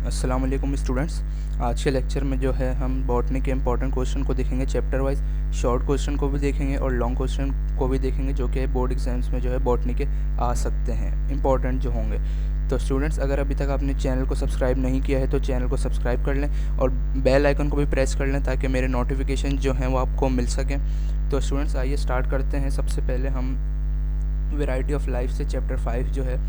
अस्सलाम वालेकुम स्टूडेंट्स। आज के लेक्चर में जो है हम बॉटनी के इंपॉर्टेंट क्वेश्चन को देखेंगे चैप्टर वाइज। शॉर्ट क्वेश्चन को भी देखेंगे और लॉन्ग क्वेश्चन को भी देखेंगे जो कि बोर्ड एग्जाम्स में जो है बॉटनी के आ सकते हैं, इंपॉर्टेंट जो होंगे। तो स्टूडेंट्स, अगर अभी तक आपने चैनल को सब्सक्राइब नहीं किया है तो चैनल को सब्सक्राइब कर लें और बेल आइकन को भी प्रेस कर लें ताकि मेरे नोटिफिकेशन जो हैं वो आपको मिल सकें। तो स्टूडेंट्स, आइए स्टार्ट करते हैं। सबसे पहले हम वेराइटी ऑफ लाइफ से चैप्टर 5 जो है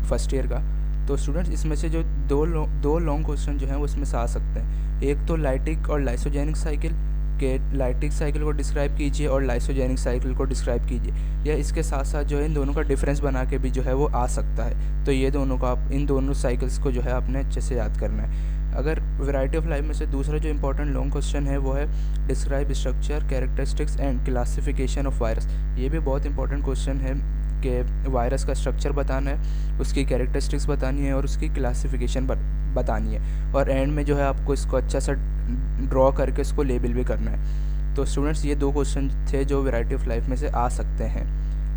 फर्स्ट ईयर का। तो स्टूडेंट्स, इसमें से जो दो लॉन्ग क्वेश्चन जो हैं वो इसमें से आ सकते हैं। एक तो लाइटिक और लाइसोजेनिक साइकिल के लाइटिक साइकिल को डिस्क्राइब कीजिए और लाइसोजेनिक साइकिल को डिस्क्राइब कीजिए, या इसके साथ साथ जो है इन दोनों का डिफरेंस बना के भी जो है वो आ सकता है। तो ये दोनों का आप इन दोनों साइकिल्स को जो है आपने अच्छे से याद करना है। अगर वैरायटी ऑफ लाइफ में से दूसरा जो इंपॉर्टेंट लॉन्ग क्वेश्चन है वो है describe structure, characteristics and classification of virus. ये भी बहुत इंपॉर्टेंट क्वेश्चन है कि वायरस का स्ट्रक्चर बताना है, उसकी कैरेक्टरिस्टिक्स बतानी है और उसकी क्लासिफिकेशन बतानी है, और एंड में जो है आपको इसको अच्छा सा ड्रॉ करके इसको लेबल भी करना है। तो स्टूडेंट्स, ये दो क्वेश्चन थे जो वैरायटी ऑफ लाइफ में से आ सकते हैं।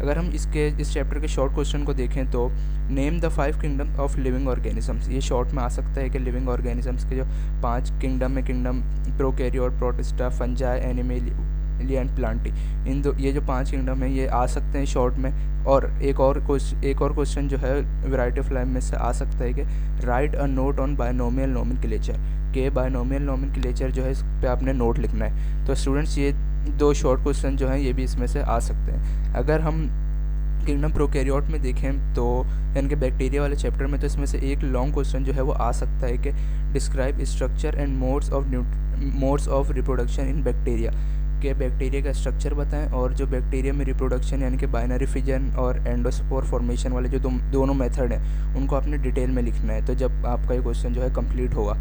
अगर हम इस चैप्टर के शॉर्ट क्वेश्चन को देखें तो name the 5 kingdom of living organisms. ये शॉर्ट में आ सकता है कि लिविंग ऑर्गेनिजम्स के जो 5 किंगडम है, kingdom prokaryote, protista, fungi, animalia and Plantae, ये जो 5 किंगडम है ये आ सकते हैं शॉर्ट में। और एक और क्वेश्चन जो है वैरायटी ऑफ लाइफ में से आ सकता है कि right a note on binomial nomenclature, के बायनोमियल नोमेनक्लेचर जो है इस पे आपने नोट लिखना है। तो स्टूडेंट्स, ये दो शॉर्ट क्वेश्चन जो हैं ये भी इसमें से आ सकते हैं। अगर हम किंगडम प्रोकैरियोट में देखें तो यानी कि बैक्टीरिया वाले चैप्टर में, तो इसमें से एक लॉन्ग क्वेश्चन जो है वो आ सकता है कि describe structure and modes of reproduction in bacteria, के बैक्टीरिया का स्ट्रक्चर बताएं और जो बैक्टीरिया में रिप्रोडक्शन यानी कि बाइनरी फिजन और एंडोस्पोर फॉर्मेशन वाले जो दोनों मेथड हैं उनको आपने डिटेल में लिखना है। तो जब आपका ये क्वेश्चन जो है कंप्लीट होगा।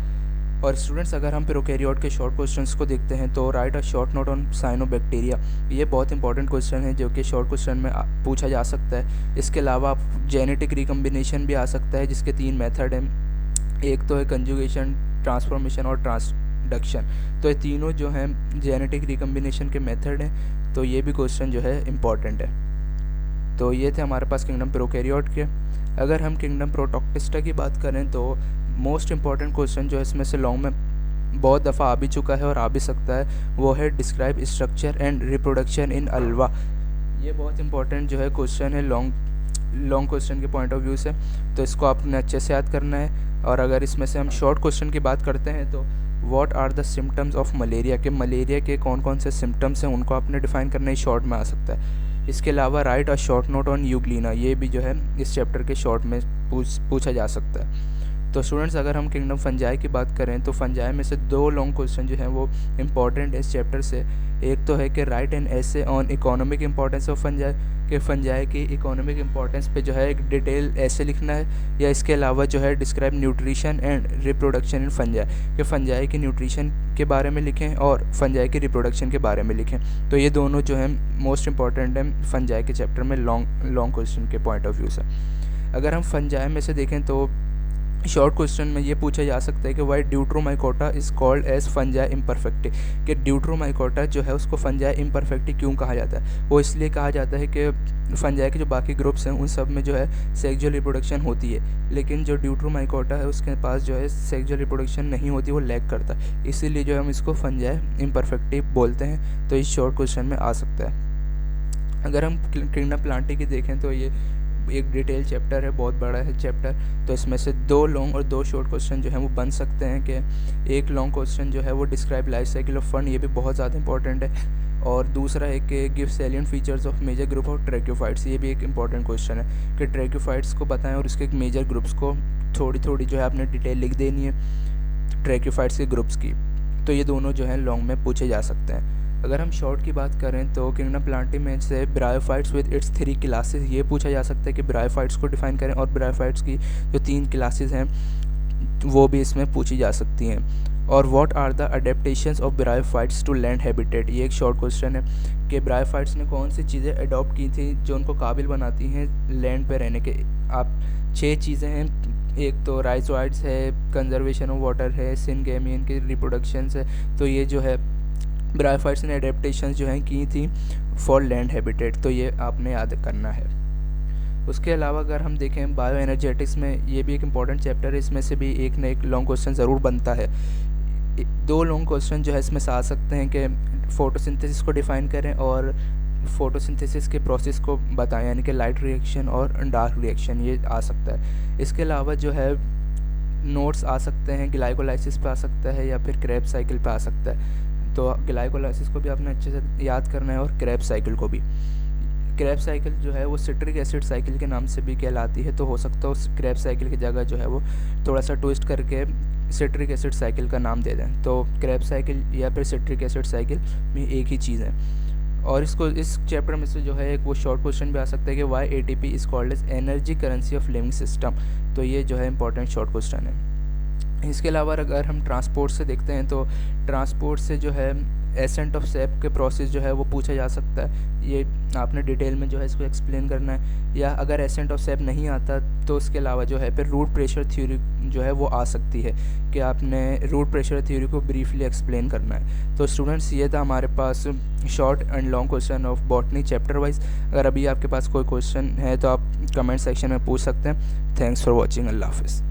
और स्टूडेंट्स, अगर हम प्रोकैरियोट के शॉर्ट क्वेश्चंस को देखते हैं तो right a short note on cyanobacteria, ये बहुत इंपॉर्टेंट क्वेश्चन है जो कि शॉर्ट क्वेश्चन में पूछा जा सकता है। इसके अलावा आप जेनेटिक रिकम्बिनेशन भी आ सकता है जिसके 3 मेथड हैं। एक तो है कंजुगेशन, ट्रांसफॉर्मेशन और ट्रांसडक्शन। तो ये तीनों जो हैं जेनेटिक रिकम्बिनेशन के मेथड हैं। तो ये भी क्वेश्चन जो है इम्पॉर्टेंट है। तो ये थे हमारे पास किंगडम प्रोकैरियोट के। अगर हम किंगडम प्रोटोक्टिस्टा की बात करें तो मोस्ट इम्पॉर्टेंट क्वेश्चन जो है इसमें से लॉन्ग में बहुत दफ़ा आ भी चुका है और आ भी सकता है, वो है describe structure and reproduction in Alva. ये बहुत इंपॉर्टेंट जो है क्वेश्चन है लॉन्ग क्वेश्चन के पॉइंट ऑफ व्यू से। तो इसको आपने अच्छे से याद करना है। और अगर इसमें से हम शॉर्ट क्वेश्चन की बात करते हैं तो what are the symptoms of malaria, के मलेरिया के कौन कौन से सिम्टम्स हैं उनको आपने डिफाइन करना ही शॉर्ट में आ सकता है। इसके अलावा right a short note on Euglena, ये भी जो है इस चैप्टर के शॉर्ट में पूछा जा सकता है। तो स्टूडेंट्स, अगर हम किंगडम फंजाई की बात करें तो फंजाई में से 2 लॉन्ग क्वेश्चन जो हैं वो इम्पॉर्टेंट है इस चैप्टर से। एक तो है कि right an essay on economic importance of fungi, कि फंजाई की इकोनॉमिक इंपॉर्टेंस पे जो है एक डिटेल ऐसे लिखना है। या इसके अलावा जो है describe nutrition and reproduction in fungi, कि फंजाई की न्यूट्रिशन के बारे में लिखें और फंजाई की रिप्रोडक्शन के बारे में लिखें। तो ये दोनों जो हैं मोस्ट इंपॉर्टेंट हैं फंजाई के चैप्टर में लॉन्ग क्वेश्चन के पॉइंट ऑफ व्यू से। अगर हम फंजाई में से देखें तो शॉर्ट क्वेश्चन में ये पूछा जा सकता है कि why deuteromycota is called as fungi imperfecti, कि ड्यूट्रोमाइकोटा जो है उसको फंजाई इम्परफेक्टी क्यों कहा जाता है। वो इसलिए कहा जाता है कि फंजाई के जो बाकी ग्रुप्स हैं उन सब में जो है सेक्सुअल रिप्रोडक्शन होती है, लेकिन जो ड्यूट्रोमाइकोटा है उसके पास जो है सेक्सुअल रिप्रोडक्शन नहीं होती, वो लैक करता है। इसीलिए जो हम इसको फंजाई इम्परफेक्टी बोलते हैं। तो इस शॉर्ट क्वेश्चन में आ सकता है। अगर हम किंगडम प्लांटी की देखें तो ये एक डिटेल चैप्टर है, बहुत बड़ा है चैप्टर। तो इसमें से 2 लॉन्ग और 2 शॉर्ट क्वेश्चन जो हैं वो बन सकते हैं। कि एक लॉन्ग क्वेश्चन जो है वो describe life cycle of fund, ये भी बहुत ज़्यादा इंपॉर्टेंट है। और दूसरा है कि give salient features of major group of tracheophytes, ये भी एक इंपॉर्टेंट क्वेश्चन है कि ट्रैक्योफाइट्स को बताएं और उसके मेजर ग्रुप्स को थोड़ी थोड़ी जो है आपने डिटेल लिख देनी है ट्रैक्योफाइट्स के ग्रुप्स की। तो ये दोनों जो हैं लॉन्ग में पूछे जा सकते हैं। अगर हम शॉर्ट की बात करें तो किंगडम प्लांटी में से ब्रायोफाइट्स विद इट्स 3 क्लासेस, ये पूछा जा सकता है कि ब्रायोफाइट्स को डिफाइन करें, और ब्रायोफाइट्स की जो 3 क्लासेस हैं वो भी इसमें पूछी जा सकती हैं। और what are the adaptations of bryophytes to land habitat, ये एक शॉर्ट क्वेश्चन है कि ब्रायोफाइट्स ने कौन सी चीज़ें अडॉप्ट की थी जो उनको काबिल बनाती हैं लैंड पे रहने के। आप 6 चीज़ें हैं। एक तो राइजोइड्स है, कंजर्वेशन ऑफ वाटर है, सिनगेमियन की रिप्रोडक्शन है। तो ये जो है ब्रायोफाइट्स ने एडेप्टेशंस जो हैं की थी फॉर लैंड हैबिटेट। तो ये आपने याद करना है। उसके अलावा अगर हम देखें बायो एनर्जेटिक्स में, ये भी एक इम्पॉर्टेंट चैप्टर है, इसमें से भी एक न एक लॉन्ग क्वेश्चन ज़रूर बनता है। 2 लॉन्ग क्वेश्चन जो है इसमें से आ सकते हैं कि फ़ोटोसिंथेसिस को डिफ़ाइन करें और फ़ोटोसिंथेसिस के प्रोसेस को बताएं, यानी कि लाइट रिएक्शन और डार्क रिएक्शन, ये आ सकता है। इसके अलावा जो है नोट्स आ सकते हैं, ग्लाइकोलाइसिस पे आ सकता है या फिर क्रेब्स साइकिल पे आ सकता है। तो ग्लाइकोलाइसिस को भी आपने अच्छे से याद करना है और क्रेब्स साइकिल को भी। क्रेब्स साइकिल जो है वो सिट्रिक एसिड साइकिल के नाम से भी कहलाती है, तो हो सकता है उस क्रेब्स साइकिल की जगह जो है वो थोड़ा सा ट्विस्ट करके सिट्रिक एसिड साइकिल का नाम दे दें। तो क्रेब्स साइकिल या फिर सिट्रिक एसिड साइकिल में एक ही चीज़ है। और इसको इस चैप्टर में से जो है एक वो शॉर्ट क्वेश्चन भी आ सकता है कि why ATP is called as energy currency of living system. तो ये जो है इंपॉर्टेंट शॉर्ट क्वेश्चन है। इसके अलावा अगर हम ट्रांसपोर्ट से देखते हैं तो ट्रांसपोर्ट से जो है एसेंट ऑफ सैप के प्रोसेस जो है वो पूछा जा सकता है। ये आपने डिटेल में जो है इसको एक्सप्लेन करना है, या अगर एसेंट ऑफ सैप नहीं आता तो उसके अलावा जो है फिर रूट प्रेशर थ्योरी जो है वो आ सकती है कि आपने रूट प्रेशर थ्योरी को ब्रीफली एक्सप्लेन करना है। तो स्टूडेंट्स, ये था हमारे पास short and long question of botany chapter wise. अगर अभी आपके पास कोई क्वेश्चन है तो आप कमेंट सेक्शन में पूछ सकते हैं। Thanks for watching. अल्लाह हाफिज़।